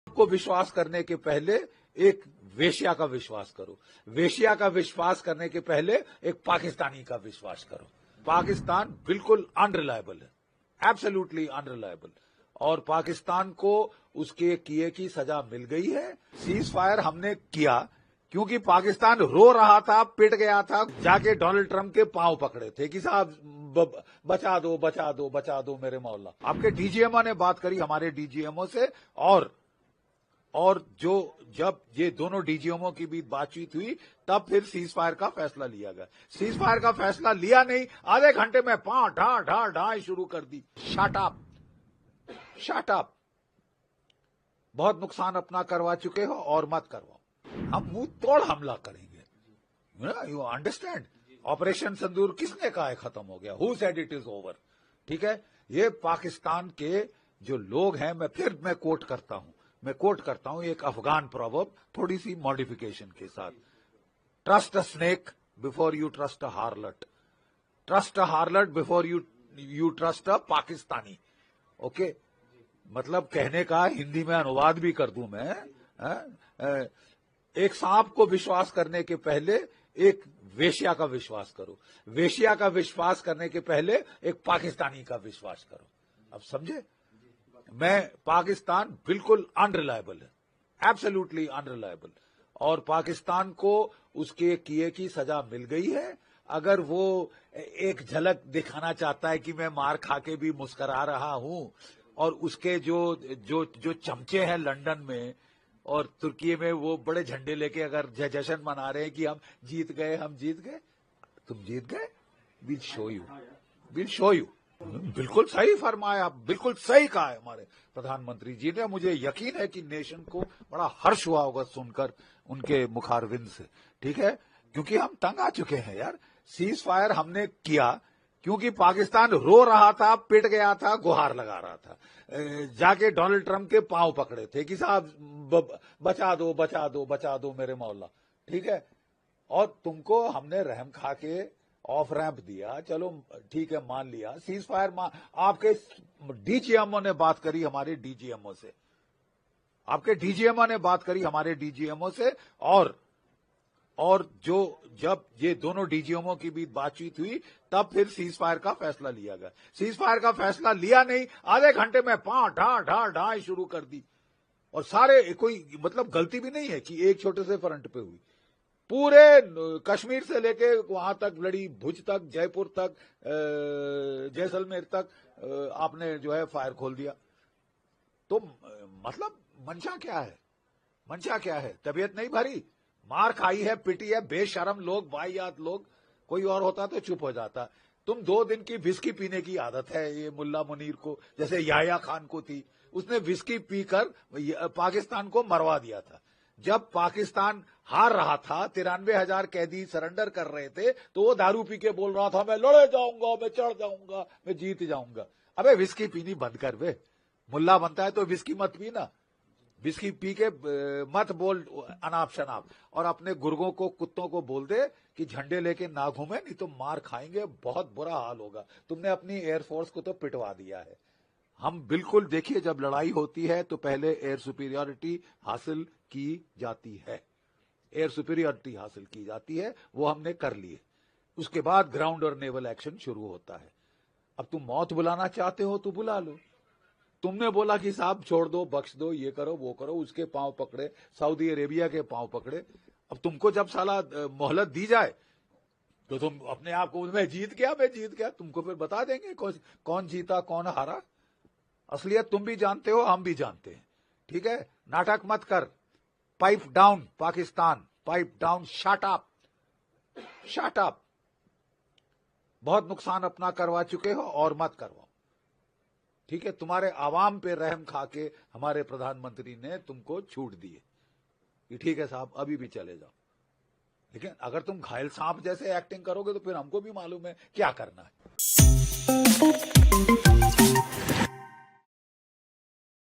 को विश्वास करने के पहले एक वेश्या का विश्वास करो, वेश्या का विश्वास करने के पहले एक पाकिस्तानी का विश्वास करो। पाकिस्तान बिल्कुल अनरिलायबल है, एब्सोल्युटली अनरिलायबल, और पाकिस्तान को उसके किए की सजा मिल गई है। सीज फायर हमने किया क्योंकि पाकिस्तान रो रहा था, पिट गया था, जाके डोनाल्ड ट्रंप के पांव पकड़े थे कि साहब बचा दो बचा दो बचा दो मेरे मौला। आपके डीजीएमओ ने बात करी हमारे डीजीएमओ से, और जो जब ये दोनों डीजीएमओ की बीच बातचीत हुई तब फिर सीज फायर का फैसला लिया गया। सीज फायर का फैसला लिया नहीं, आधे घंटे में ढाई शुरू कर दी। शट अप, बहुत नुकसान अपना करवा चुके हो और मत करवाओ। हम मुंह तोड़ हमला करेंगे। You understand? ऑपरेशन सिंदूर किसने कहा है खत्म हो गया? Who said it is over? ठीक है, ये पाकिस्तान के जो लोग हैं, मैं कोट करता हूं एक अफगान प्रोवर्ब, थोड़ी सी मॉडिफिकेशन के साथ। Trust a snake before you trust a हार्लट, trust a हार्लट before you trust a Pakistani. Okay, मतलब कहने का हिंदी में अनुवाद भी कर दूं मैं, एक सांप को विश्वास करने के पहले एक वेश्या का विश्वास करो, वेश्या का विश्वास करने के पहले एक पाकिस्तानी का विश्वास करो। अब समझे? पाकिस्तान बिल्कुल अनरिलायबल है, एब्सोल्युटली अनरिलायबल, और पाकिस्तान को उसके किए की सजा मिल गई है। अगर वो एक झलक दिखाना चाहता है कि मैं मार खा के भी मुस्करा रहा हूं, और उसके जो चमचे हैं लंदन में और तुर्की में, वो बड़े झंडे लेके अगर जश्न मना रहे हैं कि हम जीत गए, तुम जीत गए, विल शो यू। बिल्कुल सही फरमाया, बिल्कुल सही कहा है हमारे प्रधानमंत्री जी ने। मुझे यकीन है कि नेशन को बड़ा हर्ष हुआ होगा सुनकर उनके मुखारविंद से, ठीक है, क्योंकि हम तंग आ चुके हैं यार। सीज फायर हमने किया क्योंकि पाकिस्तान रो रहा था, पिट गया था, गुहार लगा रहा था, जाके डोनाल्ड ट्रंप के पांव पकड़े थे कि साहब बचा दो बचा दो बचा दो मेरे मौला। ठीक है, और तुमको हमने रहम खा के ऑफ रैंप दिया, चलो ठीक है, मान लिया। सीज फायर आपके डीजीएमओ ने बात करी हमारे डीजीएमओ से, आपके डीजीएमओ ने बात करी हमारे डीजीएमओ से, और जब ये दोनों डीजीएमओ की बीच बातचीत हुई तब फिर सीज फायर का फैसला लिया गया। सीज फायर का फैसला लिया नहीं, आधे घंटे में ढाई शुरू कर दी, और सारे, कोई मतलब गलती भी नहीं है कि एक छोटे से फ्रंट पे हुई, पूरे कश्मीर से लेके वहां तक लड़ी, भुज तक, जयपुर तक, जैसलमेर तक आपने जो है फायर खोल दिया। तो मतलब मंशा क्या है? तबीयत नहीं भरी, मार खाई है, पिटी है, बेशरम लोग, वाहियात लोग। कोई और होता तो चुप हो जाता। तुम 2 दिन की विस्की पीने की आदत है ये मुल्ला मुनीर को, जैसे याह्या खान को थी। उसने विस्की पीकर पाकिस्तान को मरवा दिया था। जब पाकिस्तान हार रहा था, 93,000 कैदी सरेंडर कर रहे थे, तो वो दारू पी के बोल रहा था मैं लड़े जाऊंगा, मैं चढ़ जाऊंगा, मैं जीत जाऊंगा। अबे विस्की पीनी बंद कर बे, मुल्ला बनता है तो विस्की मत पीना, विस्की पी के मत बोल अनाप शनाप, और अपने गुर्गों को, कुत्तों को बोल दे कि झंडे लेके ना घूमे, नहीं तो मार खाएंगे, बहुत बुरा हाल होगा। तुमने अपनी एयरफोर्स को तो पिटवा दिया है। हम बिल्कुल, देखिए, जब लड़ाई होती है तो पहले एयर सुपीरियरिटी हासिल की जाती है, एयर सुपीरियरिटी हासिल की जाती है, वो हमने कर ली है। उसके बाद ग्राउंड और नेवल एक्शन शुरू होता है। अब तुम मौत बुलाना चाहते हो तो बुला लो। तुमने बोला कि साहब छोड़ दो, बख्श दो, ये करो वो करो, उसके पांव पकड़े, सऊदी अरेबिया के पांव पकड़े। अब तुमको जब साला मोहलत दी जाए तो तुम अपने आप को मैं जीत गया, तुमको फिर बता देंगे कौन जीता कौन हारा। असलियत तुम भी जानते हो, हम भी जानते हैं। ठीक है, नाटक मत कर। Pipe down Pakistan, pipe down, shut up. बहुत नुकसान अपना करवा चुके हो और मत करवाओ। ठीक है, तुम्हारे आवाम पे रहम खा के हमारे प्रधानमंत्री ने तुमको छूट दी है कि ठीक है साहब अभी भी चले जाओ। लेकिन अगर तुम घायल सांप जैसे एक्टिंग करोगे तो फिर हमको भी मालूम है क्या करना है।